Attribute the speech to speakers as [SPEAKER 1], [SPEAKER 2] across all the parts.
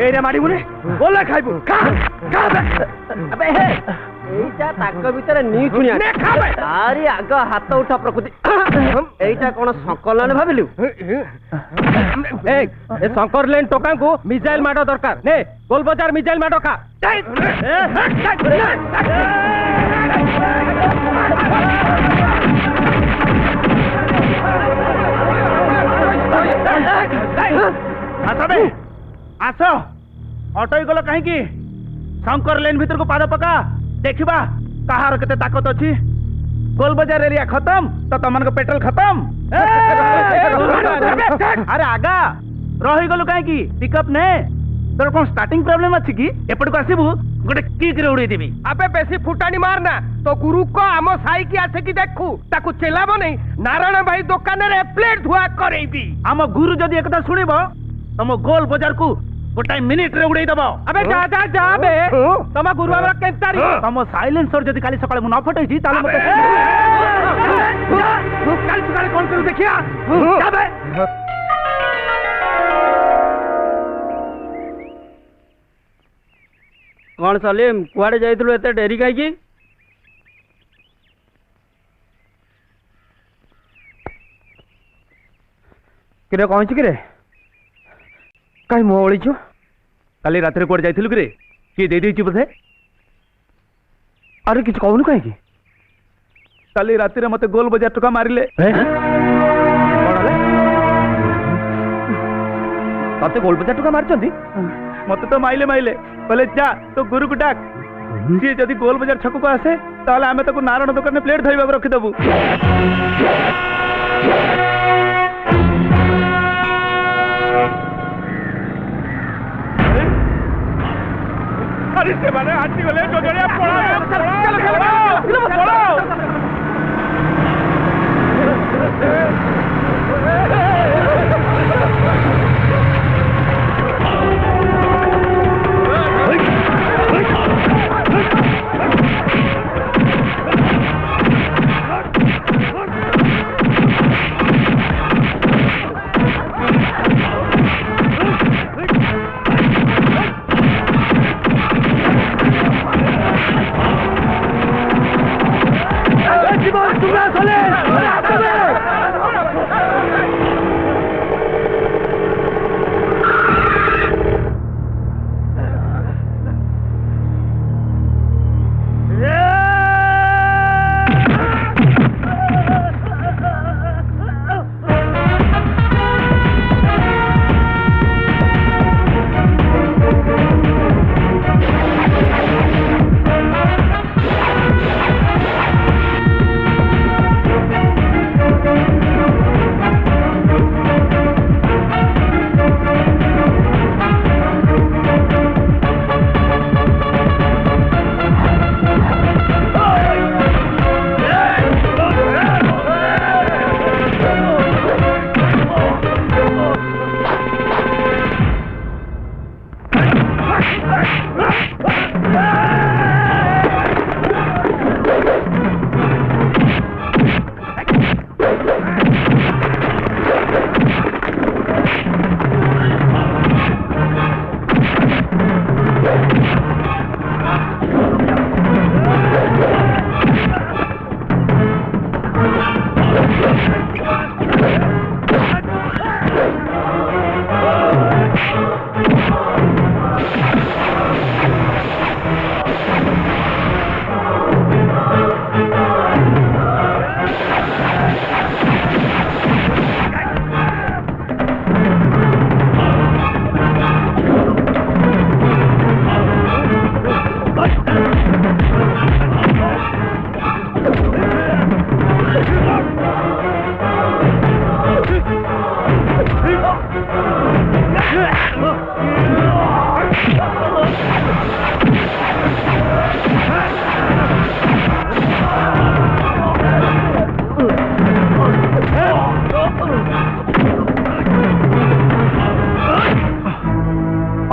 [SPEAKER 1] Array मारी मुने बोला खाइबू खा खा
[SPEAKER 2] अबे हे एइटा ताक भीतर नी छुनिया
[SPEAKER 1] ने खा बे
[SPEAKER 2] अरे आग हाथ उठा प्रकृति एइटा कोन संकलन भाबिलु
[SPEAKER 1] ए शंकर लेन टोका को मिसाइल माडो दरकार ने गोल बाजार मिसाइल माडो खा आसबे आस अटई गल कहीं शंकर लेन भीतर को पाद पका देखा कहार केते ताकत अच्छी गोल बाजार एरिया खत्म तो तुम पेट्रोल खत्म अरे आगा रही गलु कहीं पिकअप ने तोर कौन स्टार्टिंग प्रॉब्लम अच्छी कि एपट को आसबू गोटे किक रे उड़े देबी अबे बेसी फुटानी मारना तो गुरु को आम साई की आसे की देखू ताकू चेलाबो नहीं नारायण भाई दुकान रे प्लेट धुआ करेबी आम गुरु जदी एकदा सुनिबो तुम गोल बाजार को गोटाई मिनिट रे उड़े दबो अबे जा जा जा बे तम गुरु हमरा केंतारी तम साइलेंसर जदी काली सकाळे मु न फटैछि ताले मते काली सकाळे कोन करू देखिया जा बे
[SPEAKER 2] कौन सलीम कुआड़े जाइलु एते डेरी काई की
[SPEAKER 1] किरे कौन छी किरे काई मो ओळीछु काली रात रे कोड जाइथिलु किरे की दे देछि बथे अरे किछ कहनु काई की काली रात रे मते गोल बाजार टका मारिले कोडले तते गोल बाजार टका मारचंदी मते तो माइले माइले बोले जा तो गुरु को डाक सी जदि गोल बाजार छक को आसे ताले आमे ताको नारायण दुकान में प्लेट धइबा रखि दबु अरे से माने हाथी गले जोजड़िया पड़ा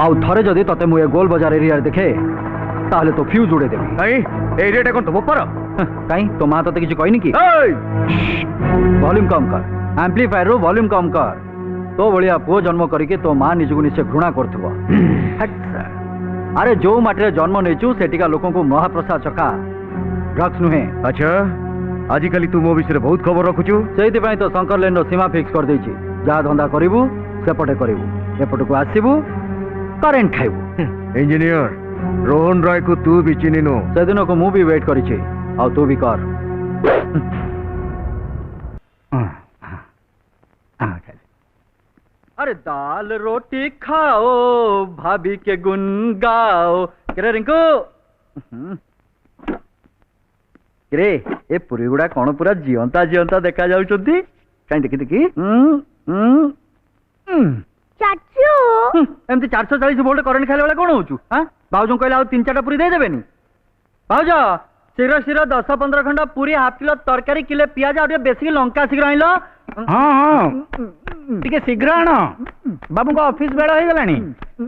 [SPEAKER 3] आउ थरे जदि तते मुए गोल बाजार एरिया देखे ताले तो फ्यूज उड़े देबी
[SPEAKER 1] नहीं एरियाटा कोन तो ऊपर
[SPEAKER 3] काई तो मा तते किछ कहनी की वॉल्यूम कम कर एम्प्लीफायर रो वॉल्यूम कम कर तो भाया पुओ जन्म करके तो माँ निजको निश्चय घृणा करथबो। अरे जो माटी जन्म नेचु सेटिका लोक को महाप्रसाद चखा ड्रग्स नुहे।
[SPEAKER 4] अच्छा आजिकल तू मो विषय बहुत खबर रखुचु
[SPEAKER 3] से तो शंकर लैंड सीमा फिक्स कर देछि। जहाँ धंदा करिवु सेपटे करिवु एपट को आसीबु करेंट खाइबु।
[SPEAKER 4] इंजीनियर रोहन राय को तू भी चिन्हिनु
[SPEAKER 3] से दिन को मु भी वेट करिछि आ तू भी कर। अरे दाल रोटी खाओ भाभी के गुन गाओ। किरे रिंकू किरे ए पुरी गुड़ा कौन पूरा जीवंता जीवंता देखा जाउछंती काई देखि देखि।
[SPEAKER 5] चाचू
[SPEAKER 3] एमती 440 वोल्ट करंट खाइले वाला कौन होचु? हां बाउजो कहले आ 3-4टा पूरी दे देबेनी। बाउजो शीघ्र शीघ्र 10-15 खंड पूरी हाफ किलो तरकारी किले पियाज और बेसी लंका शीघ्र आइलो।
[SPEAKER 1] हाँ हाँ टिके शीघ्र आण बाबू का ऑफिस बेड़ा हो गलानी।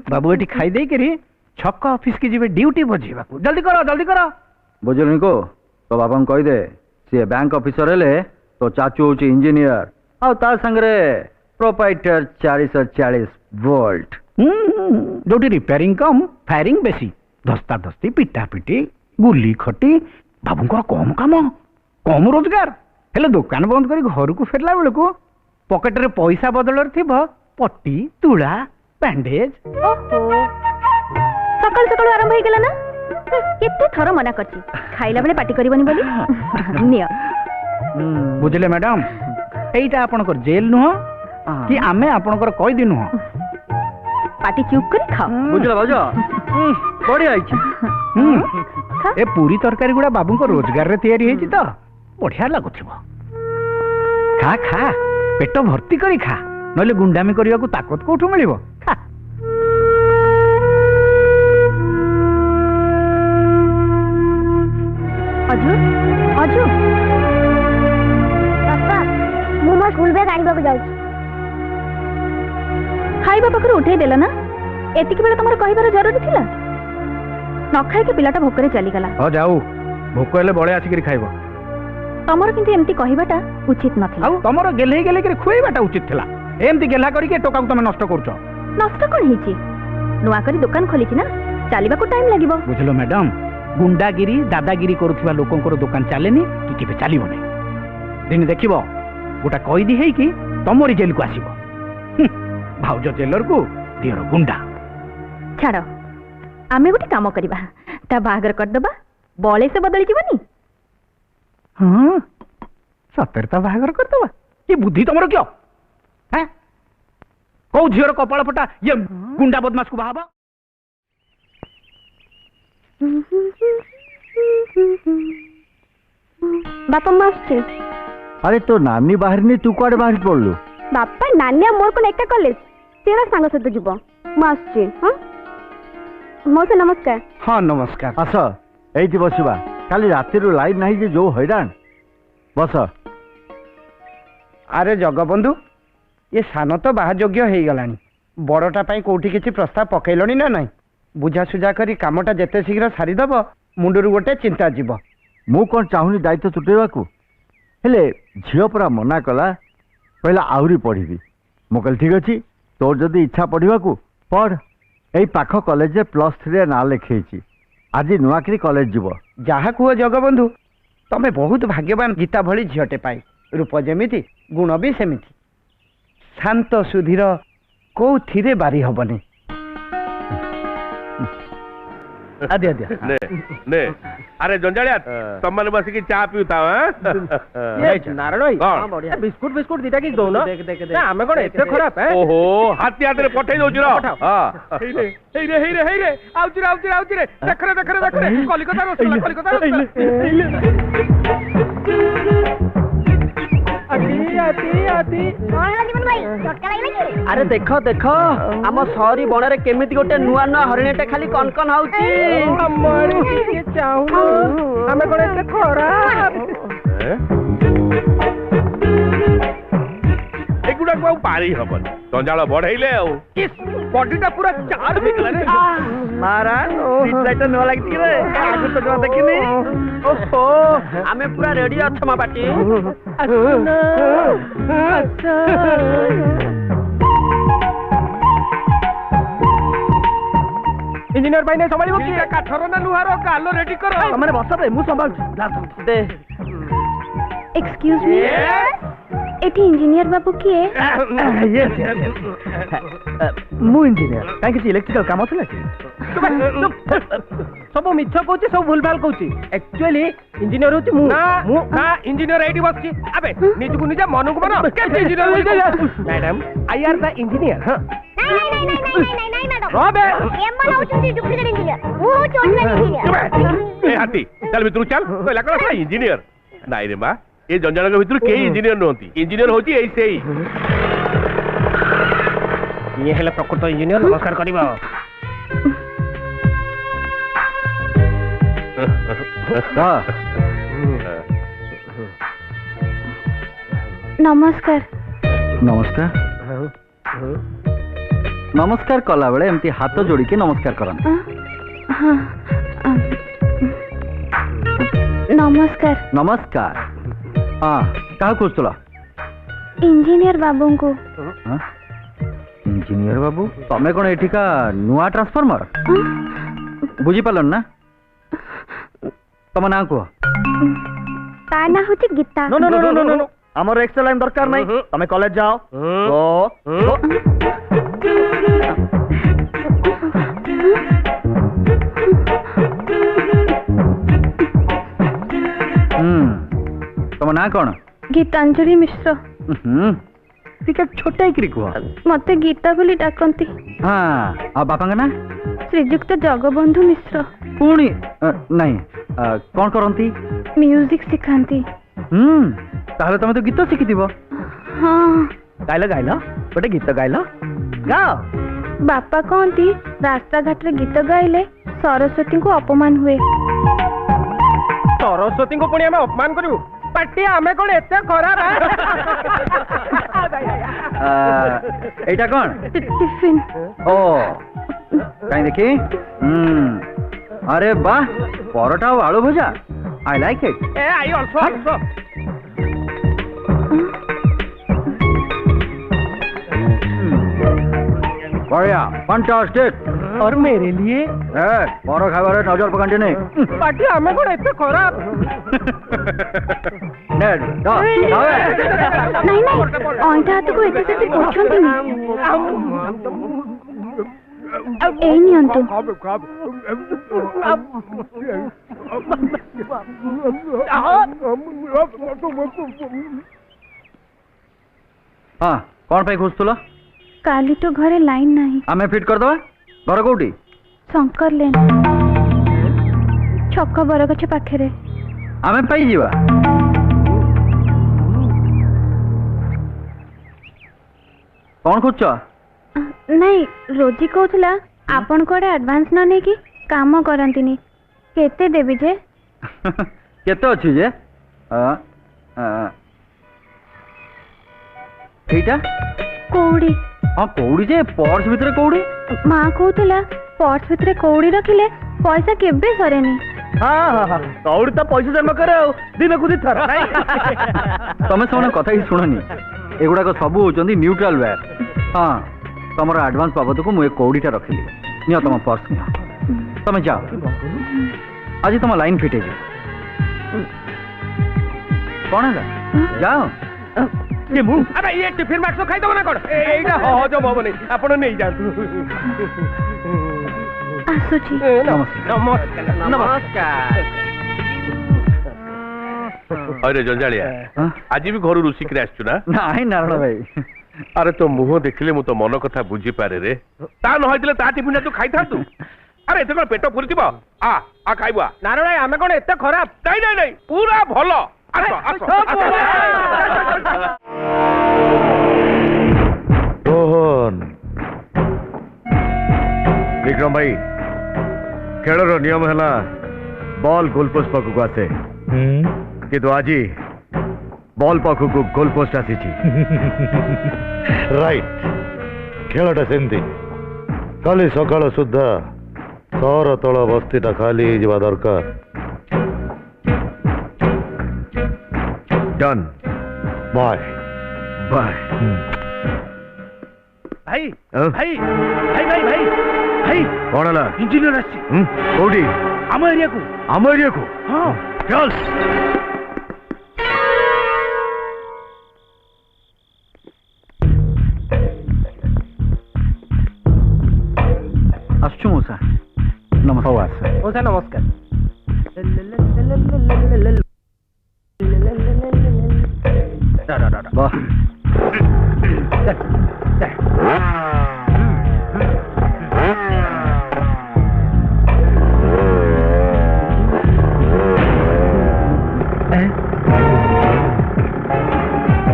[SPEAKER 1] बाबू एटी खाई दे करी छक्का ऑफिस की जीवे ड्यूटी बजेबा को जल्दी करो जल्दी करो।
[SPEAKER 3] बुझलनी को तो बाबा को कह दे सी बैंक ऑफिसर हेले तो चाचू होची इंजीनियर आ ता संगरे प्रोप्राइटर 440 वोल्ट
[SPEAKER 1] जोटी रिपेयरिंग कम फायरिंग बेसी धस्ता धस्ती पिटा पिटी गुली खटी बाबू को कम काम कम रोजगार हेले दुकान बंद करी घर को फेरला बेल को पॉकेट रे पैसा बदल थिबो पट्टी तुला बैंडेज।
[SPEAKER 5] सकाल सकाल आरंभ हो गला ना केते थर मना करछि खाइला बेले पार्टी करबनी बोली निया।
[SPEAKER 1] बुझले मैडम एइटा आपनकर जेल नुह कि आमे आपनकर कहि दिनु ह
[SPEAKER 5] पार्टी चुप करी खाओ।
[SPEAKER 3] बुझला बाजा बड़ी आइछि।
[SPEAKER 1] ए पूरी तरकारी गुड़ा बाबू को रोजगार रे तैयारी हेछि तो बढ़िया लागुथिबो। खा खा पेट भर्ती करी खा नले गुंडामी करिया को ताकत कोठु मिलिबो। खा
[SPEAKER 5] अजू अजू पापा मु मो स्कूल बैग आनिबा को जाउछि। खाइबा पाखर उठे देला ना एतिक बेला तमर कहिबार जरूरी थिला न खाइ के पिलाटा भोकरे चली गला।
[SPEAKER 1] हो जाऊ भोक हेले बळे आसी करी खाइबो।
[SPEAKER 5] तमर किंतु एमती कहिबाटा उचित नथिला।
[SPEAKER 1] आउ तमर गेले गेले करी खुइबाटा उचित थिला एमती गेला करी के टोका को तमे नष्ट करछो।
[SPEAKER 5] नष्ट कोन हिची नुआ करी दुकान खोलिछि ना चालिबा को टाइम लागिबो।
[SPEAKER 1] बुझलो मैडम गुंडागिरी दादागिरी करुवा लोकंकर दुकान चलेनी कि केबे चलिबो नै। दिन देखिबो गोटा कैदी हेई कि तमरी जेल को आसीबो। भाउज जेलर को दियर गुंडा।
[SPEAKER 5] छाड़ आमे गोटे काम करबा ता बाहागर कर दबा बळे से बदली जीवनी।
[SPEAKER 1] हां सतरता बाहागर कर दबा ये बुद्धि तमरो क्यों हैं? को झियर कपाळ फटा ये गुंडा बदमाश को बाहाबा।
[SPEAKER 5] बापा मास्टर
[SPEAKER 3] अरे तो नानी बाहर नहीं तू कुआडे बाहर पड़लु?
[SPEAKER 5] बापा नानी मोर को एका कॉलेज तेरा सांग सहित जीव मास्टर। हाँ मौसा नमस्कार।
[SPEAKER 1] हाँ नमस्कार
[SPEAKER 3] आस एइति बसबा काली राति रो लाइट नाही जे जो हैरान बस।
[SPEAKER 1] अरे जगबंधु ये सान तो बाहा योग्य हो गलानी बड़टा पाई कोठी किछि प्रस्ताव पकैलनी ना नहीं बुझा सुझा करी कामटा जेते शीघ्र सारी दब मुंडरू गोटे चिंता जीव।
[SPEAKER 3] मु कोन चाहुनी दायित्व तुटेबाकू हेले झियो परा मना कला पहला आउरी पढ़ी। मु कहली ठीक अछि तोर जदि इच्छा पढ़ाकू पढ़ एई पाख कॉलेज रे +3 रे ना लिखेछि आज नुआकरी कॉलेज जीव।
[SPEAKER 1] जहा कुह जगबंधु तमे बहुत भाग्यवान गीता भली झियोटे पाई रूप जेमिति गुण भी सेमिति शांत सुधीर को थिरे बारी हबनी। आदि आदि
[SPEAKER 6] ने ने अरे जंजालिया तुम माने बस की चा पीउता हैं
[SPEAKER 2] नारायण भाई
[SPEAKER 6] हां
[SPEAKER 2] बढ़िया बिस्कुट बिस्कुट दीटा की दो ना देख ना हमें कोन एते खराब है।
[SPEAKER 6] ओहो हाथी हाथ रे पठै दउछ रो। हां
[SPEAKER 1] हे रे आउची रे देखरे कलिकता रसगुल्ला आती
[SPEAKER 5] जीवन भाई झटका लागला कि
[SPEAKER 2] अरे देखो देखो आम सहरी बणरे केमिति गोटे नुआ नुआ हरिणीटे खाली कनकन होउची।
[SPEAKER 1] हमारी के चाहू हमें कोन एते खराब
[SPEAKER 6] एगुडा को पारी हबन जंजाल बढ़ैले आ
[SPEAKER 1] किस बॉडीटा पूरा चार निकला रे
[SPEAKER 2] मारा लाइट न लागती रे आगु तो जमा देखिनी। ओहो आमे पूरा रेडी अछमा पाटी।
[SPEAKER 1] इंजीनियर भाई ने संभालिबो कि काठर ना लुहार गालो रेडी करो
[SPEAKER 2] मैंने बस पे मु संभाल दे
[SPEAKER 5] एक्सक्यूज मी एठी इंजीनियर बाबू किए
[SPEAKER 2] यस मु इंजीनियर काहे कि इलेक्ट्रिकल काम थला कि
[SPEAKER 1] सब मिछ कहूची सब भूलभाल कहूची एक्चुअली इंजीनियर होची मु ना इंजीनियर एडी बसची अबे निजकु निजा मन को मन के engineer madam I R the engineer हां
[SPEAKER 5] नहीं मैडम
[SPEAKER 1] रोबे
[SPEAKER 5] एम्मा होची डुप्लीकेट इंजीनियर वो होची ओरिजिनल इंजीनियर
[SPEAKER 6] ए हाथी चल भितर चल कहला कला इंजीनियर नाइ रे बा ए जंजाळ भितर के इंजीनियर नहोती इंजीनियर होची एई सेई
[SPEAKER 1] ये हेला प्रकृत इंजीनियर नमस्कार करिबा
[SPEAKER 5] नमस्कार
[SPEAKER 3] नमस्कार नमस्कार कला बेले एमती हाथ जोड़ी के नमस्कार करन
[SPEAKER 5] हाँ नमस्कार
[SPEAKER 3] नमस्कार हाँ क्या खोजल
[SPEAKER 5] इंजीनियर बाबू को
[SPEAKER 3] इंजीनियर बाबू तमें कौन एठिका नुआ ट्रांसफॉर्मर बुझी पालन ना तम ना कह
[SPEAKER 5] ता ना होची Gita
[SPEAKER 2] no no no no no no हमर एक्स्ट्रा लाइन दरकार नहीं तमे कॉलेज जाओ गो
[SPEAKER 3] तम ना कौन
[SPEAKER 5] गीतांजलि मिश्र
[SPEAKER 3] टिके छोटा ही कह
[SPEAKER 5] मते गीता बोली डाकंती
[SPEAKER 3] हाँ आ बापा का ना
[SPEAKER 5] श्रीजुक्त जगबंधु मिश्र
[SPEAKER 3] पुणी नहीं कौन करती
[SPEAKER 5] म्यूजिक सिखाती
[SPEAKER 3] ताहले तमे तो गीत शिखि
[SPEAKER 5] हाँ
[SPEAKER 2] गाइल गाइल गोटे गीत गाइल गाओ
[SPEAKER 5] बापा कहती रास्ता घाट रे गीत गाइले सरस्वती को अपमान हुए
[SPEAKER 1] सरस्वती को पुणी अपमान करू पार्टी आमे कोन एते खराब
[SPEAKER 3] एटा कौन
[SPEAKER 5] टिफिन
[SPEAKER 3] ओ कहीं देखी अरे वाह परोटा और आलू भजा I like it
[SPEAKER 1] A I also
[SPEAKER 3] बढ़िया फैंटास्टिक
[SPEAKER 1] और मेरे लिए
[SPEAKER 3] परो खाइबार नजर पकांटी नहीं
[SPEAKER 1] पार्टी आमे कोन एते खराब
[SPEAKER 3] नेड
[SPEAKER 5] नहीं ऑइंटा हाथ को एते से पोछंती एई नियंतु
[SPEAKER 3] हाँ कौन पे खोजतुल
[SPEAKER 5] काली तो घरे लाइन नहीं
[SPEAKER 3] आमे फिट कर दवा घर कोठी
[SPEAKER 5] शंकर लेन छक बरगछ पाखरे
[SPEAKER 3] आमे पाई जीवा कौन खोज
[SPEAKER 5] नहीं रोजी कहूला आपण कोड़े एडवांस न नहीं कि काम करंतिनी केते देबी जे
[SPEAKER 3] केते अछि जे एटा
[SPEAKER 5] कौड़ी
[SPEAKER 3] हाँ कौड़ी जे पर्स भितरे कौड़ी
[SPEAKER 5] माँ कहूला पर्स भितरे कौड़ी रखिले पैसा केबे सरेनी
[SPEAKER 2] हाँ हाँ हाँ कौड़ी तो पैसा जमा करे दिन को थर
[SPEAKER 3] तमें से कथा ही शुणनी एगुड़ाक सब होचंदी न्यूट्रल वेयर हाँ तुम एडवांस बाबद को मुझे कौड़ीटा रखिली नियो तुम पर्स नियो तुम जाओ आज तुम लाइन फिटे कौन है जाओ
[SPEAKER 1] ये मु अबे ये टिफिन बॉक्स खाई दो ना कोन एटा हजम होबो नहीं आपण नहीं जानतु
[SPEAKER 5] आसुची
[SPEAKER 3] नमस्कार
[SPEAKER 2] नमस्कार
[SPEAKER 6] अरे जंजालिया आज भी घर रुषि के आसछु ना
[SPEAKER 3] नहीं नारायण भाई
[SPEAKER 6] अरे तो मुह देखले मु तो मन कथा बुझी पारे रे ता न होइतले ता टिफिन तू खाई था तू अरे एते कोन पेट पुरतिबो आ खाइबा
[SPEAKER 1] नारायण आमे कोन एते खराब
[SPEAKER 6] नहीं नहीं पूरा भलो आसो आसो
[SPEAKER 4] रोहन विक्रम भाई खेलर नियम है बॉल गोलपोस्ट पाखक आसे किंतु आज बॉल पाखक गोलपोस्ट आसी
[SPEAKER 7] राइट खेलटा सेमती काली सकाळ सुद्धा सहर तल बस्तीटा खाली जा दरकार
[SPEAKER 4] डन
[SPEAKER 7] बाय
[SPEAKER 4] बाय
[SPEAKER 1] भाई भाई भाई भाई भाई भाई
[SPEAKER 4] कौन है
[SPEAKER 1] इंजीनियर आसी
[SPEAKER 4] कोडी
[SPEAKER 1] आम एरिया को
[SPEAKER 4] आम एरिया को
[SPEAKER 1] हाँ
[SPEAKER 4] चल
[SPEAKER 3] आसछु मौसा नमस्कार
[SPEAKER 1] मौसा नमस्कार
[SPEAKER 3] वाह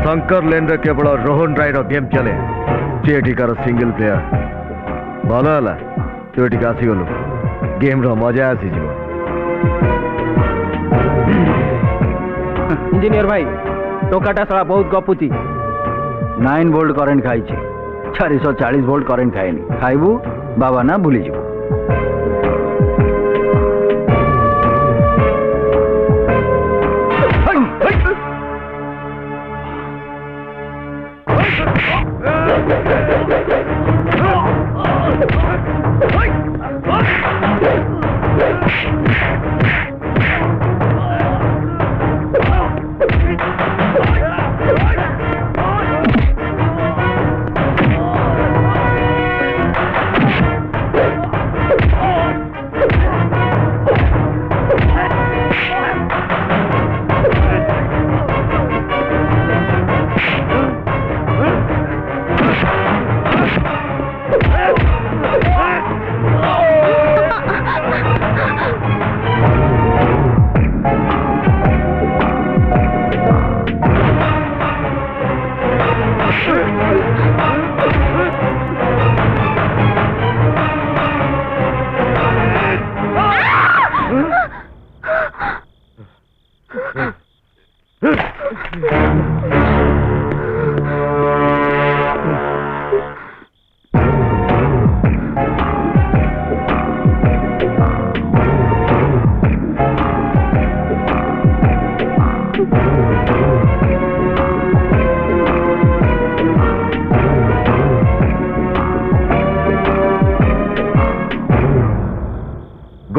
[SPEAKER 4] शंकर लेन रे केवल रोहन राय रो गेम चले सी एठिकार सिंगल प्लेयर भल है तू एठिक आसीगलु गेम रो मजा आसीଯିବ
[SPEAKER 1] इंजीनियर भाई टोकाटा साला बहुत गपुची
[SPEAKER 3] 9 वोल्ट करेंट खाई 440 वोल्ट करेंट खाएनी खाइबू बाबा ना भूली जीवु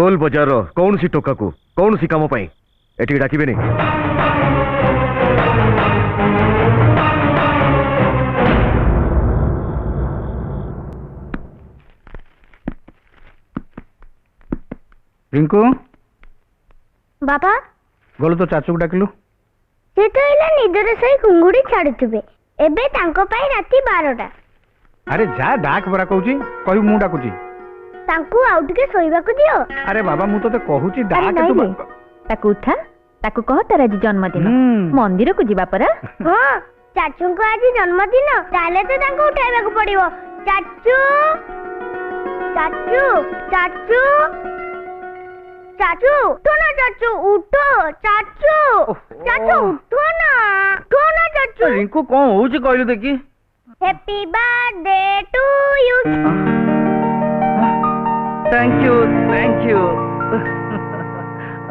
[SPEAKER 4] गोल बजार कौन सी टोका को कौन सी काम पाई एठी डाकिबे नहीं
[SPEAKER 1] रिंकू
[SPEAKER 5] बाबा
[SPEAKER 1] गलो तो चाचू को डाकिलु
[SPEAKER 5] से तो इला निदर सही कुंगुड़ी छाडुथिबे एबे तांको पाई राती 12टा
[SPEAKER 1] अरे जा डाक बरा कहूची कहि मु डाकुची
[SPEAKER 5] तांको आउ टिके सोइबा को दियो
[SPEAKER 1] अरे बाबा मु तो कहूची डाक तू
[SPEAKER 8] ताकू उठा ताकू कह तार आज जन्मदिन मंदिर को जीवा परा
[SPEAKER 5] हां चाचू को आज जन्मदिन ताले तो तांको उठाइबा को पड़िबो चाचू चाचू चाचू चाचू तो ना चाचू उठो चाचू चाचू उठो ना चाचू
[SPEAKER 3] रिंकू कौन होउची कहलु देखी
[SPEAKER 5] happy birthday to you
[SPEAKER 3] thank you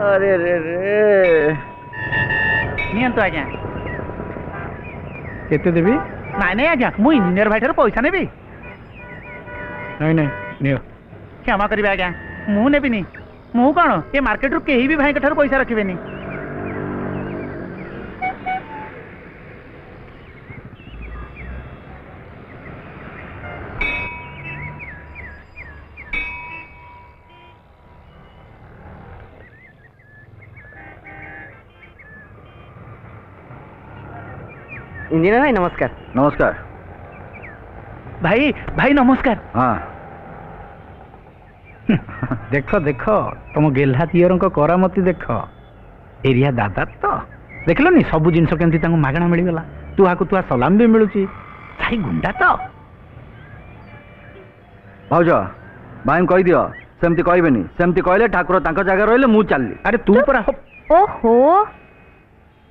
[SPEAKER 3] अरे रे रे
[SPEAKER 1] नियन तो आज्ञा केते देबी नाइ नाइ आज्ञा मु इंजीनियर भाई ठार पैसा नेबी नहीं नहीं नियो क्षमा करिबे आज्ञा मु नेबी नी मु कोन ए मार्केट रु केही भी भाई ठार पैसा रखिबे नी
[SPEAKER 2] इंजीनियर भाई नमस्कार
[SPEAKER 3] नमस्कार
[SPEAKER 1] भाई भाई नमस्कार
[SPEAKER 3] हाँ
[SPEAKER 1] देख देख तुम गेल्हा दियर करामती देख एरिया दादा तो देख नी सब जिन केमती मागणा मिलगला तुआ को तुआ सलाम भी मिलूची साई गुंडा तो
[SPEAKER 3] भाज भाई कही दियो सेमती कहबेनी सेमती कहले ठाकुर तांको जगह रहले मु चलली
[SPEAKER 1] अरे तू परा
[SPEAKER 8] ओहो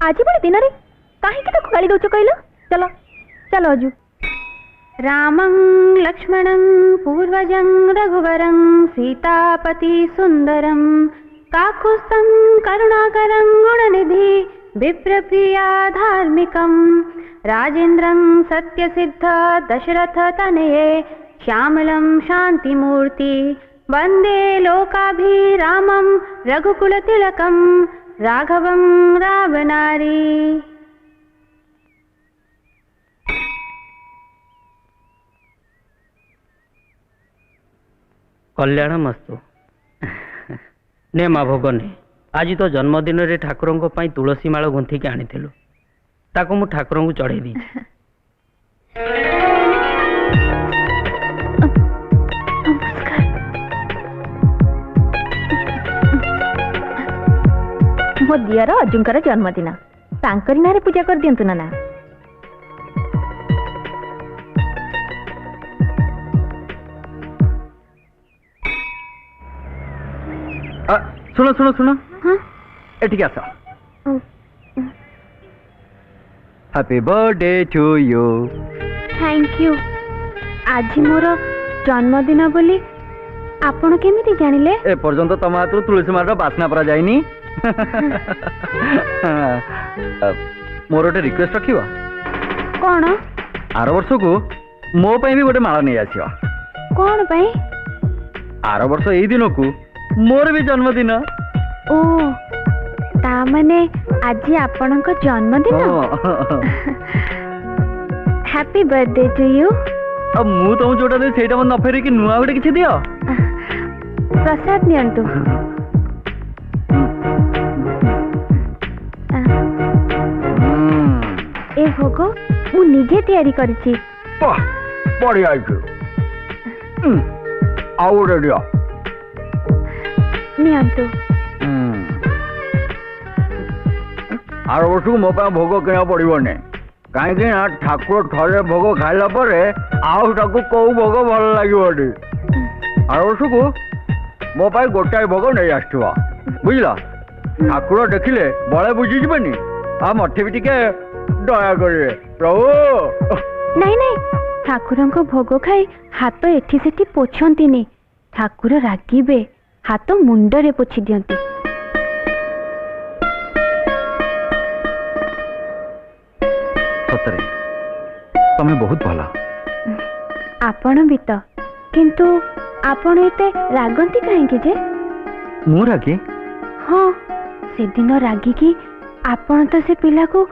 [SPEAKER 8] आज बड़े दिन रे काहे के ताको गाली दोचो कहलो चलो चलो अजू
[SPEAKER 5] रामं लक्ष्मणं पूर्वजं रघुवरं सीतापति सुंदरं काकुत्स्थं करुणाकरं गुणनिधि विप्रप्रिया धार्मिकं राजेन्द्रं सत्यसिद्ध दशरथ तनये श्यामलं शान्तिमूर्ति वन्दे लोकाभिरामं रघुकुलतिलकं राघवं रावणारी।
[SPEAKER 2] कल्याणमस्तु। ने माँ भोग ने आज तो जन्मदिन रे ठाकुर तुलसी माल गुंथिक आनी ताको मु ठाकुर को चढ़े दी।
[SPEAKER 8] मो दियर अजुंकर जन्मदिन तांकरी नारे पूजा कर दियंतु ना।
[SPEAKER 3] सुनो सुनो सुनो एठिक आस। Happy birthday to you.
[SPEAKER 5] Thank you. आज मोर जन्मदिन बोली आपण केमिति जानिले?
[SPEAKER 3] ए पर्यंत तम हाथ तुलसी मार बास्ना परा जाइनी। मोर गोटे रिक्वेस्ट रखिबो।
[SPEAKER 5] कौन?
[SPEAKER 3] आर वर्ष को मो पई भी गोटे माला नहीं आसियो।
[SPEAKER 5] कौन पई?
[SPEAKER 3] आर वर्ष एई दिन को मोर भी जन्मदिन।
[SPEAKER 5] ओ ता माने आज आपनक जन्मदिन। Happy birthday to you.
[SPEAKER 3] अब मु तुम जोटा दे सेटा मन न फेरी कि नुआ गोटे किछि दियो।
[SPEAKER 5] प्रसाद नियंतु। ए भोग मु निजे तैयारी करिछि।
[SPEAKER 3] वाह बढ़िया आइछु। आउ रे दियो।
[SPEAKER 5] नियंतु।
[SPEAKER 3] आर वर्ष को मो पा भोग किना पड़िबने कहीं ना ठाकुर थरे भोग खाइला परे आउ ताकू कौ भोग भल लागिबनी। आर वर्ष को मो पाई गोटाए भोग नहीं आसथिबा बुझला। ठाकुर देखिले बळे बुझी जिबनी आ मठे भी टिके दया करिवे प्रभु।
[SPEAKER 5] नहीं नहीं ठाकुर को भोग खाई हाथ एठी सेठी पोछंतीनी। ठाकुर रागिबे हाथ मुंडरे पोछि दियंती।
[SPEAKER 3] सतरे तमे बहुत भला।
[SPEAKER 5] आपण भी तो किंतु आपण एते रागंती काहेकि जे?
[SPEAKER 3] मु रागी?
[SPEAKER 5] हाँ से दिन रागी की आपण तो से पिला को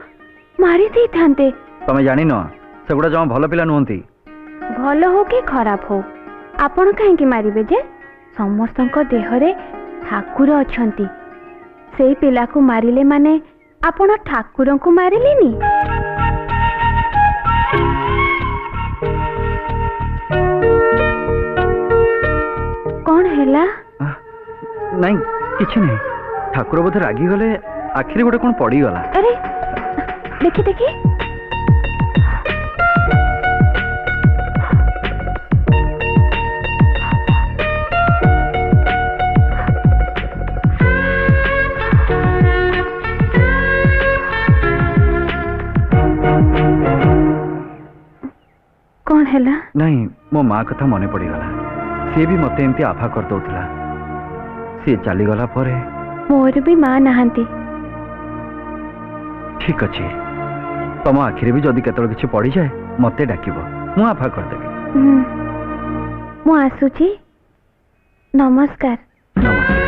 [SPEAKER 5] मारी दे थांते।
[SPEAKER 3] तमे जानि न सेगुडा जमा भल पिला नुहंती।
[SPEAKER 5] भल हो कि खराब हो आपण काहेकि मारिबे जे? समस्तंक देहरे ठाकुर अछंती। सेई पिला को मारिले माने आपण ठाकुर को मारिलेनी। कौन हैला?
[SPEAKER 3] नहीं किछ नहीं ठाकुर बोधे रागी गले आखिरी गोटे कौन पड़ी गला।
[SPEAKER 5] अरे देखी देखी कौन हैला?
[SPEAKER 3] नहीं मो माँ कथा मने पड़ी गला। सी भी मते एमती आफा कर दउतला। सी चली गला परे
[SPEAKER 5] मोर भी माँ नहांती।
[SPEAKER 3] ठीक अच्छे तम आखिरी भी जदि केतल किछि पड़ी जाए मते डाकिबो मु आफा कर देबी।
[SPEAKER 5] मु आसुची। नमस्कार।
[SPEAKER 3] नमस्कार।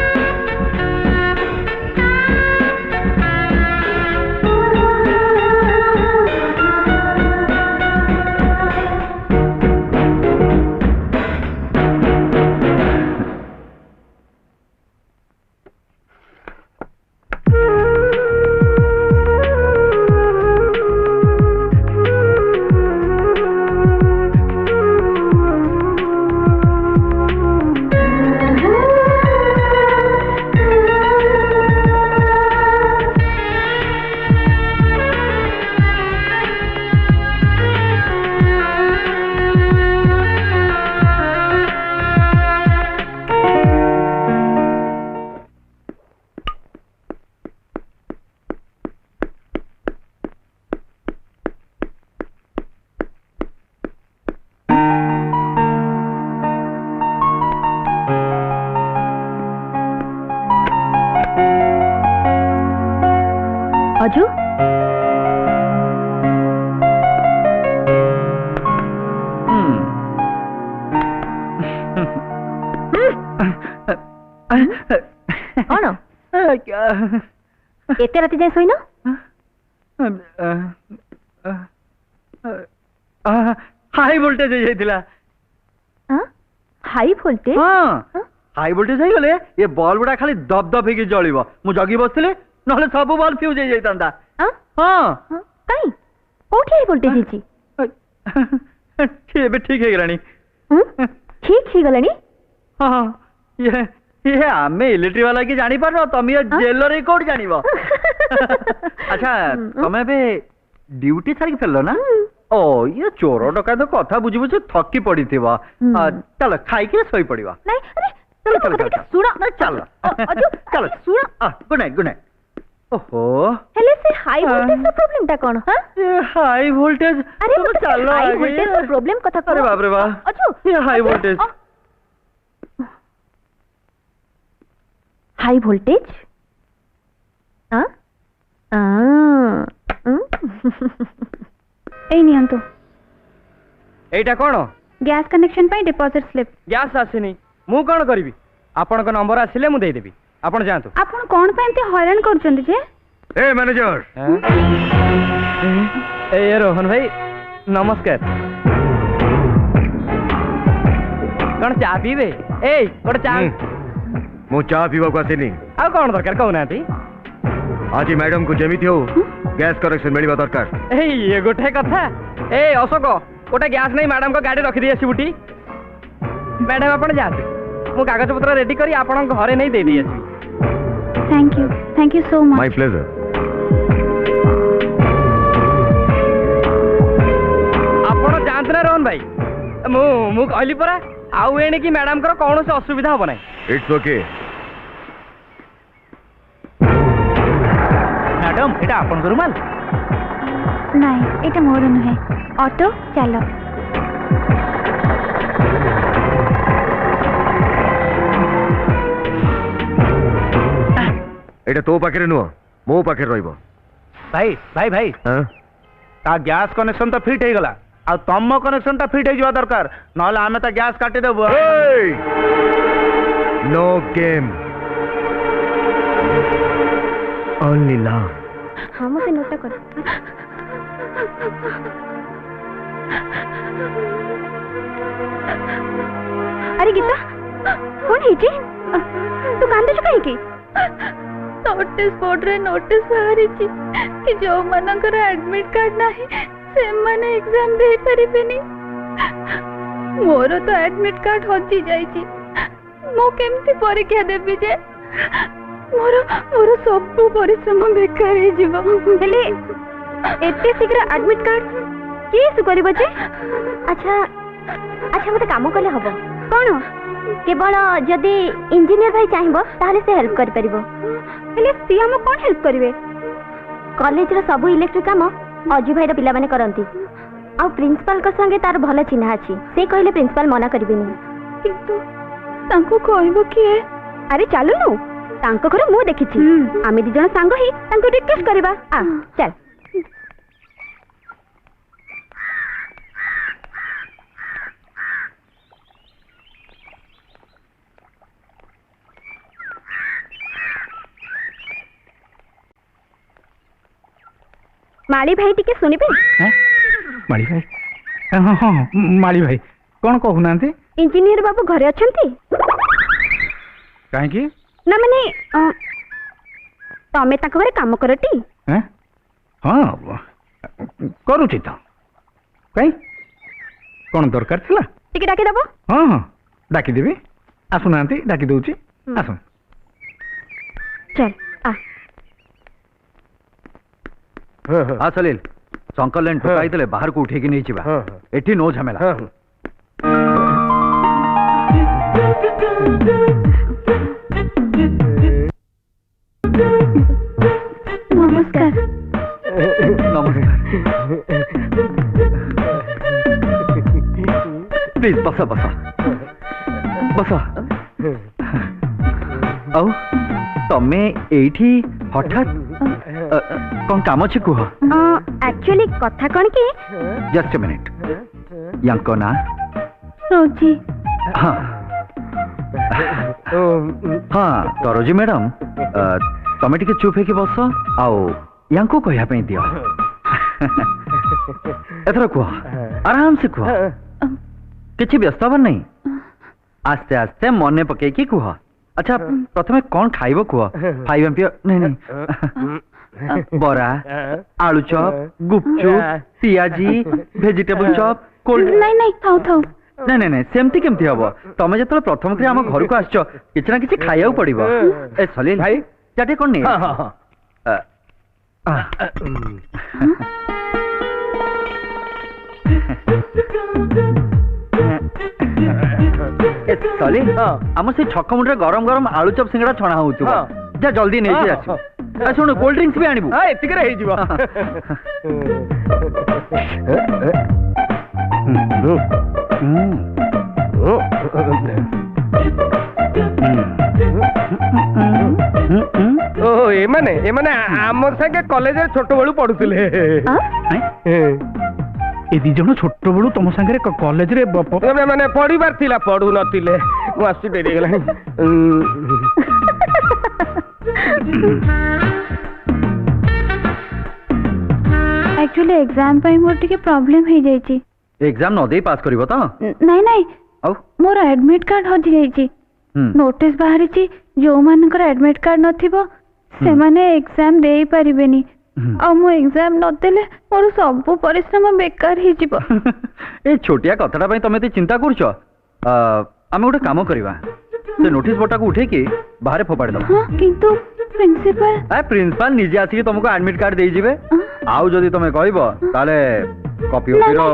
[SPEAKER 8] अजू कौन एते राति जाए सोइन
[SPEAKER 3] हाई वोल्टेज हो जाइतिला
[SPEAKER 8] हाई वोल्टेज
[SPEAKER 3] हाई वोल्टेज हो गले ये बॉल गुडा खाली दब दब हेकी जळिबो मु जगी बसथिले नहले सब बॉल फ्यूज हो जाइतांदा हां
[SPEAKER 8] काई कोठी हाई वोल्टेज हिची
[SPEAKER 3] एबे ठीक हे गलानी
[SPEAKER 8] ठीक ही गलानी
[SPEAKER 3] हां ये आमे इलेक्ट्रिक वाला की जानी पारो तुम ये जेलर ही कोड जानिबो अच्छा तमे बे ड्यूटी छाड़ी फेललो ना ओ ये चोर डका तो कथा बुझी बुझी थकी पड़ी थिबा चलो खाई के सोई पड़िबा
[SPEAKER 8] नहीं अरे चलो चलो सुना
[SPEAKER 3] ना चलो चलो
[SPEAKER 8] सुना
[SPEAKER 3] गुड नाइट ओहो
[SPEAKER 8] हेले से हाई वोल्टेज का प्रॉब्लम टा कोन हां
[SPEAKER 3] ये हाई वोल्टेज
[SPEAKER 8] अरे
[SPEAKER 3] तो चलो
[SPEAKER 8] हाई वोल्टेज का प्रॉब्लम कथा
[SPEAKER 3] अरे बाप रे बाप
[SPEAKER 8] अच्छा
[SPEAKER 3] ये हाई वोल्टेज
[SPEAKER 8] हाई वोल्टेज हां ए नियंतो
[SPEAKER 2] एटा कोन
[SPEAKER 5] गैस कनेक्शन पाई डिपॉजिट स्लिप
[SPEAKER 2] गैस आसीनी मु कोन करबी आपन को नंबर आसिले मु दे देबी आपन जानतु
[SPEAKER 5] आपण कोन पे एते हैरान करचंदी जे
[SPEAKER 4] ए मैनेजर
[SPEAKER 2] ए रोहन भाई नमस्कार कौन चा पीबे ए गोटे चा
[SPEAKER 4] मु चा पीवा को आसेनी
[SPEAKER 2] आ कौन दरकार कहना
[SPEAKER 4] आज मैडम को जेमिति हो गैस कनेक्शन मिलवा दरकार
[SPEAKER 2] ए ये गोटे कथा ए अशोक गोटे गैस नहीं मैडम को गाड़ी रखी दी आसबुटी मैडम आपण जाते मु कागज पत्र रेडी करी आपण घरे नहीं दे दी आसी
[SPEAKER 5] thank you so much
[SPEAKER 4] my pleasure
[SPEAKER 2] आपण जानते ना रोहन भाई मु कहली परा आउ एने की मैडम कर कौन से असुविधा हो नहीं
[SPEAKER 4] इट्स ओके
[SPEAKER 1] मैडम एटा आपन रुमाल
[SPEAKER 5] नहीं एटा मोर नुहे ऑटो चलो
[SPEAKER 4] एटा तो पाखे नुह मो पाखे रहिबो
[SPEAKER 1] भाई भाई भाई
[SPEAKER 4] हां
[SPEAKER 1] ता गैस कनेक्शन तो फिट हे गला आ तम कनेक्शन ता फिट हे जवा दरकार नहले आमे ता गैस काटी देबो
[SPEAKER 4] नो गेम ओनली लव
[SPEAKER 8] हां मते नोट कर अरे गीता कौन है जी तू कांदे छु काहे की
[SPEAKER 5] नोटिस बोर्ड रे नोटिस बाहरी छी कि जो मनकर एडमिट कार्ड नाही से माने एग्जाम दे परिबेनी मोर तो एडमिट कार्ड होती जाई छी मो केमती परीक्षा देबी जे मोर मोर सब परिश्रम बेकार हे जीव
[SPEAKER 8] हेले एते शीघ्र एडमिट कार्ड केस करबो जे अच्छा अच्छा मते काम करले हबो कोन केवल जदि इंजीनियर भाई चाहिबो ताले से हेल्प कर परिबो हेले सी हम कोन हेल्प करिवे कॉलेज रो सब इलेक्ट्रिक काम अजू भाई रो पिला माने करंती आ प्रिंसिपल का संगे तार भले चिन्हा अछि से कहले प्रिंसिपल मना करबेनी
[SPEAKER 5] किंतु तांको कहबो कि
[SPEAKER 8] अरे चालू नु तांको घर मु देखि छी आमे दि जण संग ही तांको रिक्वेस्ट करबा आ चल माली भाई टिके सुनिबे
[SPEAKER 1] माली भाई हां हां माली भाई कोन कहउनांती
[SPEAKER 8] इंजीनियर बाबू घरे अछंती
[SPEAKER 1] काहे की
[SPEAKER 8] ना माने तमे ताक घरे काम करटी
[SPEAKER 1] हैं हां करू छी त काई कोन दरकार थिला
[SPEAKER 8] टिके डाके दबो
[SPEAKER 1] हां हां डाकी देबी आसुनांती डाकी दउची आसु
[SPEAKER 8] चल आ
[SPEAKER 3] हाँ सलील शंकर लाइन ठुकाई देले बाहर को उठे की नहीं चिबा एठी नो झमेला
[SPEAKER 5] नमस्कार
[SPEAKER 3] नमस्कार प्लीज बसा बसा बसा आओ तमे एठी हठात कौन काम अच्छे कुह
[SPEAKER 8] एक्चुअली कथा कौन की
[SPEAKER 3] जस्ट मिनिट यांको ना
[SPEAKER 5] रोजी
[SPEAKER 3] हाँ हाँ तरोजी मैडम तमे टिके चुप है कि बस आओ यांको कहया पे दियो एथरा कुआ आराम से कुआ किछि व्यस्त हबर नहीं आस्ते आस्ते मने पके की कुआ अच्छा प्रथमे कौन खाइबो कुआ 5 एम्पियर नहीं नहीं बरा आलू चॉप गुपचुप पियाजी वेजिटेबल चॉप कोल्ड
[SPEAKER 5] नहीं नहीं थाउ थाउ
[SPEAKER 3] नहीं नहीं नहीं सेमती केमती हबो तमे जतले प्रथम करे हम घर को आछो किछ ना किछ खाइयाउ पड़िबो ए सलील भाई चाटे कोन नहीं हां हां सलील हम से छक मुंडे गरम गरम आलू चॉप सिंगड़ा छणा होतुबो जा जल्दी नहीं जे आछो आ सुन कोल्ड ड्रिंक्स भी आनिबो हां एतिक रे हेजिबो
[SPEAKER 1] ओ एमाने आमर संगे कॉलेज रे छोट बळू पढुतिले
[SPEAKER 9] ए दी जण छोट बळू तम संगे कॉलेज रे
[SPEAKER 1] माने पढिबार थिला पढु नथिले मु आसी डेरी गेलानी
[SPEAKER 5] एक्चुअली एग्जाम पे मोर टिके प्रॉब्लम हे जाई छी
[SPEAKER 3] एग्जाम न दे पास करिवो त
[SPEAKER 5] नहीं नहीं मोर एडमिट कार्ड हजि जाई छी नोटिस बाहरी छी जो मानकर एडमिट कार्ड नथिबो से माने एग्जाम देई परिबेनी आ मो एग्जाम न देले मोर सब परिश्रम बेकार ही जीवो
[SPEAKER 3] ए छोटिया कथाटा पई तमे ते चिंता करछो आमे गोटे काम करबा से नोटिस बोर्ड को उठे के बाहर फोपाड़ दो
[SPEAKER 5] हां किंतु
[SPEAKER 3] प्रिंसिपल निजे आसी तुमको एडमिट कार्ड दे जिवे आउ जदी तमे कहबो ताले कॉपी ओपीरो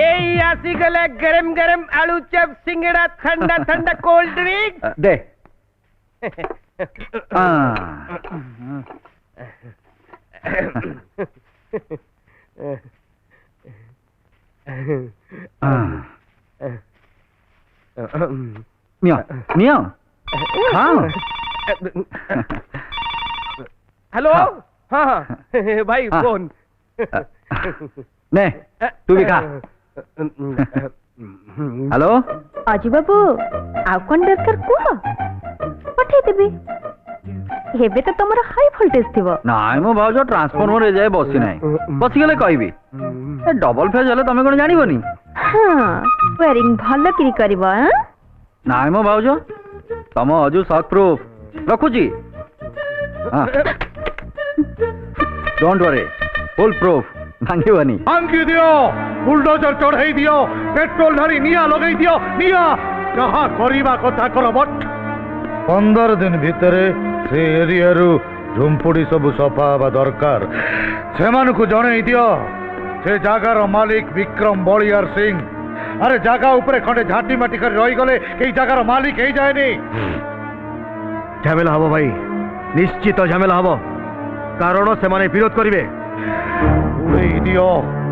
[SPEAKER 1] एई आसी गले गरम गरम आलू चप सिंगड़ा ठंडा ठंडा कोल्ड ड्रिंक
[SPEAKER 3] दे मियां मियां हाँ
[SPEAKER 1] हेलो हाँ भाई फोन
[SPEAKER 3] ने तू भी खा हेलो
[SPEAKER 8] अजी बाबू आ कौन दरकार कुह पठे देबी हेबे तो तमरा हाई वोल्टेज थिबो
[SPEAKER 3] नाइ मो भाउजो ट्रांसफार्मर रे जाय बसी नाही बसी गेले कहबी ए डबल फेज हेले तमे कोन जानिबोनी
[SPEAKER 8] हां वेरिंग भलो किरी करबो
[SPEAKER 3] नाइ मो भाउजो तम अजु शॉक प्रूफ रखु जी हां डोंट वरी फुल प्रूफ भांगिबनी
[SPEAKER 7] भांगी दियो बुलडोजर चढ़ाई दियो पेट्रोल धरी निया लगई दियो निया जहां करिबा कथा कर बट 15 दिन भितरे से एरिया रु झुमपुड़ी सब सफा हवा दरकार से मानकु जणई दियो से जागार मालिक विक्रम बलियार सिंह अरे जागा ऊपर खंडे झाटी माटी कर रही गले कई जागार मालिक ही जाएनी
[SPEAKER 4] झमेला हबो भाई निश्चित झमेला हबो कारण से माने विरोध करिवे
[SPEAKER 7] उड़ेई दियो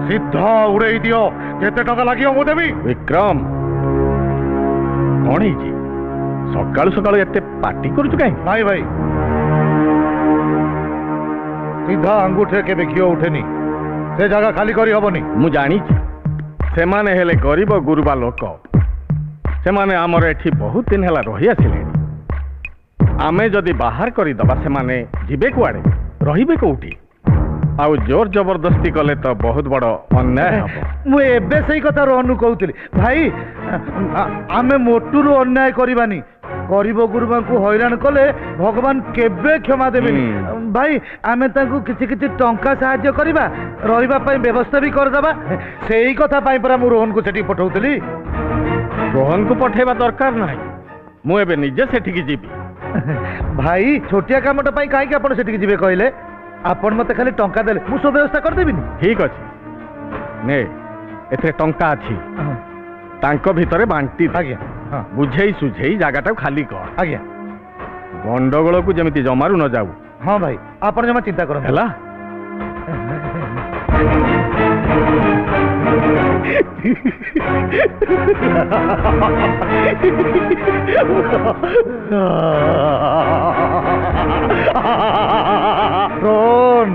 [SPEAKER 7] सीधा उड़ेई दियो जेते टका लागियो मु देबी
[SPEAKER 6] विक्रम कौन है सकाळु सकाळु एते पार्टी करूछु काई
[SPEAKER 7] नहीं भाई सीधा अंगूठे के बेखियो उठेनी से जगह खाली करी हबनी
[SPEAKER 6] मु जानी से माने हेले गरीब गुरुबा लोक से माने हमर एठी बहुत दिन हला रही आसिले आमे जदी बाहर करी दबा से माने जिबे कुआडे रहिबे कोउठी आउ जोर जबरदस्ती कले तो बहुत बड़ अन्याय हबो
[SPEAKER 7] मु एबे सही कथा रोहनु कहउतली भाई आमे मोटुरु अन्याय करिबानी गरीब गुरुबा को हैरान कले भगवान केबे क्षमा देबेनी भाई आमे ताकू किछि किछि टंका सहाय्य करिबा रहिबा पई व्यवस्था भी कर दबा सेही कथा पई परा मु रोहन को सेठी पठौतली
[SPEAKER 6] रोहन को पठेबा दरकार नाही मु एबे निजे सेठी की जीबी
[SPEAKER 7] भाई छोटिया कामटा पई काहे कि आपण सेठी की जीबे कहले आपण मते खाली टंका देले मु सब व्यवस्था कर देबिनी
[SPEAKER 6] ठीक अछि ने एथे टंका अछि तांको भितरे बांटी
[SPEAKER 7] आज्ञा हां
[SPEAKER 6] बुझेई सुझेई जागाटा खाली कर
[SPEAKER 7] आज्ञा
[SPEAKER 6] गंडगोल को जेमिति जमारु न जाऊ
[SPEAKER 7] हां भाई आपण जमा चिंता करन
[SPEAKER 6] हला
[SPEAKER 7] रोन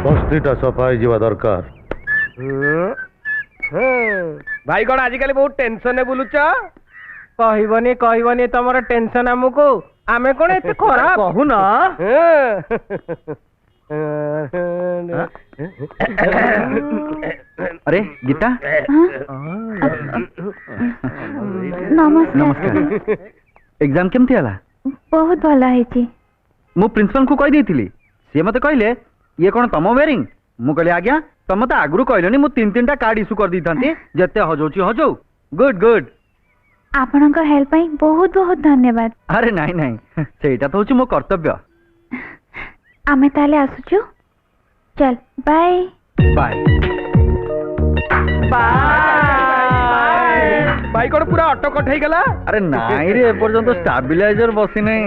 [SPEAKER 7] बस्तीटा सफाई जीवा दरकार
[SPEAKER 1] भाई कौन आजिकल बहुत टेंशन है बुलुच कहबनी कहबनी तमर टेंशन आमको आमे कौन एते खराब
[SPEAKER 3] कहू ना अरे गीता
[SPEAKER 5] नमस्कार
[SPEAKER 3] एग्जाम केमती हला
[SPEAKER 5] बहुत भल है
[SPEAKER 3] मु प्रिंसिपल को कही देथिली सी मते कहले ये कौन तम वेयरिंग मु कहले आज्ञा तुम तो आगु कहलनी मु 3-3टा कार्ड इश्यू कर दी थांती जते हजौची हजौ गुड गुड
[SPEAKER 5] आपनक हेल्प पाई बहुत बहुत धन्यवाद
[SPEAKER 3] अरे नहीं नहीं सेटा तो होची मो कर्तव्य
[SPEAKER 5] आमे ताले आसुचु चल बाय
[SPEAKER 3] बाय
[SPEAKER 1] भाई कौन पूरा ऑटो कट हो गला
[SPEAKER 3] अरे नाई रे पर्यंत स्टेबिलाइजर बसी नहीं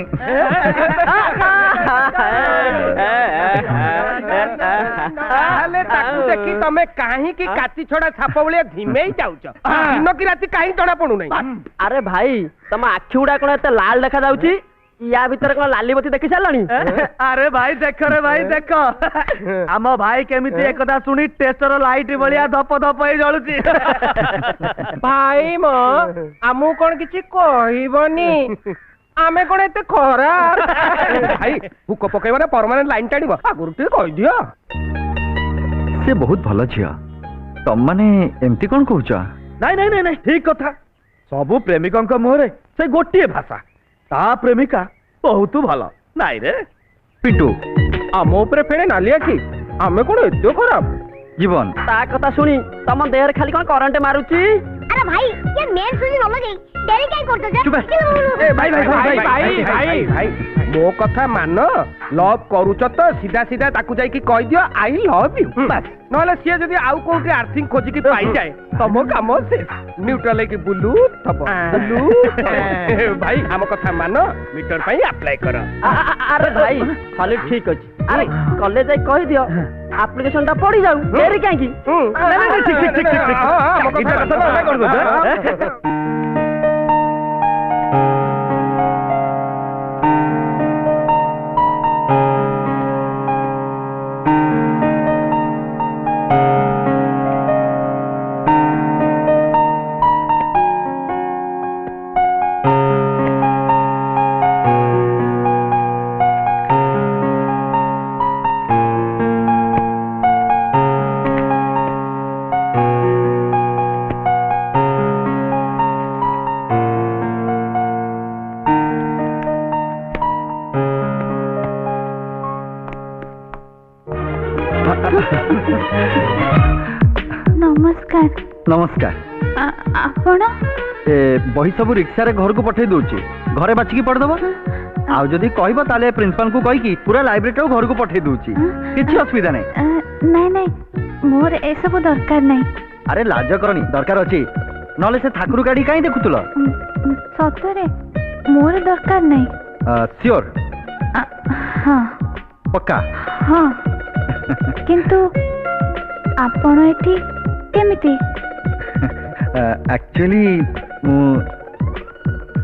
[SPEAKER 1] देखी तमे कहीं की काची छोड़ा छाप भलिया धीमे जाउछ दिन की राति कहीं जणा पड़ू नहीं
[SPEAKER 2] अरे भाई तम आखि गुड़ा कौन एते लाल देखा जाउची या भीतर कौन लाली बत्ती देखी सारलानी
[SPEAKER 1] अरे भाई देख रे भाई देख आम भाई केमिति एक कथा सुनी टेस्टर लाइट भलिया धप धप हे जळुची भाई मो आमु कोन किछि कहबनी आमे कोन एते खराब भाई हुक पकेबा ना परमानेंट लाइन टाणीबो आगुरु टे कहि दियो
[SPEAKER 3] से बहुत भल झिया तुम माने एमती कौन कहूच
[SPEAKER 1] नहीं नहीं नहीं ठीक कथा सबु प्रेमिकंक मुहरे से गोटिए भाषा ता प्रेमिका बहुत भल नाई रे
[SPEAKER 3] पिंटू
[SPEAKER 1] आम उपरे फेणे नालिया कि आमे कोन एते खराब
[SPEAKER 3] जीवन
[SPEAKER 2] ता कथा सुनी तम देहर खाली कौन करंट मारुची
[SPEAKER 8] अरे भाई ये मेन सुनी न लगे डेरी काई करतो जे
[SPEAKER 3] चुप
[SPEAKER 1] ए भाई भाई भाई भाई भाई भाई मो कथा मान लव करूच तो सीधा सीधा ताकू जाई कि कह दियो आई लव यू बस नले सिए जदी आउ कोठी आर्थिंग खोजी की पाई जाए तमो काम से न्यूट्रल की बुलू थप बुलू भाई हम कथा मान मीटर पई अप्लाई कर
[SPEAKER 2] अरे भाई खाली ठीक अछि अरे कॉलेज जाई कहि दियो एप्लीकेशन ता पड़ी जाऊ देरी काहे की
[SPEAKER 1] नहीं ठीक ठीक ठीक ठीक हम कथा कर दो
[SPEAKER 5] नमस्कार
[SPEAKER 3] नमस्कार
[SPEAKER 5] आपण
[SPEAKER 3] बही सब रिक्शा रे घर को पठे दूची घरे बाचिकी पढ़दब आउ जदी कहबो ताले प्रिंसिपल को कहि कि पूरा लाइब्रेरी घर को पठे दूची किछि असुविधा नहीं
[SPEAKER 5] नहीं नहीं मोर ए सब दरकार नहीं
[SPEAKER 3] अरे लाज करनी दरकार अछि नले से ठाकुर गाड़ी काई देखुतलो
[SPEAKER 5] सतरे मोर दरकार नहीं
[SPEAKER 3] श्योर
[SPEAKER 5] हां
[SPEAKER 3] पक्का
[SPEAKER 5] हां किंतु आपण एठी केमिति
[SPEAKER 3] एक्चुअली मु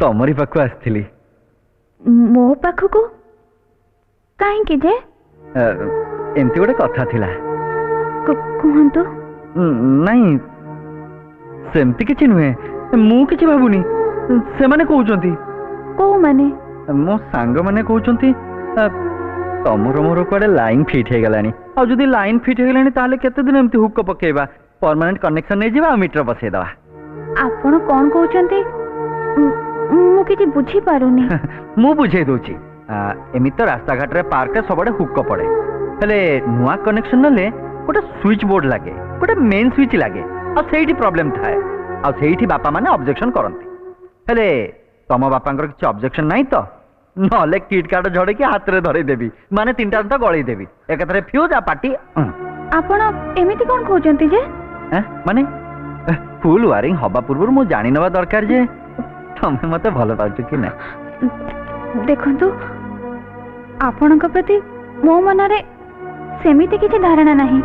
[SPEAKER 3] तमरी पाखु आस्थिली
[SPEAKER 5] मो पाखु काहे कि जे
[SPEAKER 3] एमती गोटे कथा थिला
[SPEAKER 5] कहंतु
[SPEAKER 3] नहीं सेमती किछि नुहे मु किछि भाबुनी से माने कहउचंती
[SPEAKER 5] को माने
[SPEAKER 3] मो सांग माने कहउचंती तमर मोर कुआडे लाइन फिट हे गलानी आ जदी लाइन फिट हे गलानी ताले केते दिन एमती हुक पकेबा परमानेंट कनेक्शन नै जिबा मीटर बसै दवा
[SPEAKER 5] आपण कोन कहउचंती मु किछि बुझी पारुनी
[SPEAKER 3] मु बुझे दोची एमित तो रास्ता घाट रे पार्क रे सबडे हुक पड़े हेले नुआ कनेक्शन नले गोटे स्विच बोर्ड लागे गोटे मेन स्विच लागे आ सेठी प्रॉब्लम थाए आ सेठी बापा माने ऑब्जेक्शन करंती हेले तम बापांकर किछि ऑब्जेक्शन नाही तो नले किट कार्ड झड़े के हाथ रे धरे देबी माने तीनटा तो गळी देबी एकथरे फ्यूज आ पार्टी
[SPEAKER 5] आपण एमिति कोन कहउचंती जे
[SPEAKER 3] माने फुल वायरिंग हबा पूर्व मु जानि नवा दरकार जे तमे मते भलो पाउछ कि ना
[SPEAKER 5] देखंतु आपणक प्रति मो मनरे सेमिति किछि धारणा नाही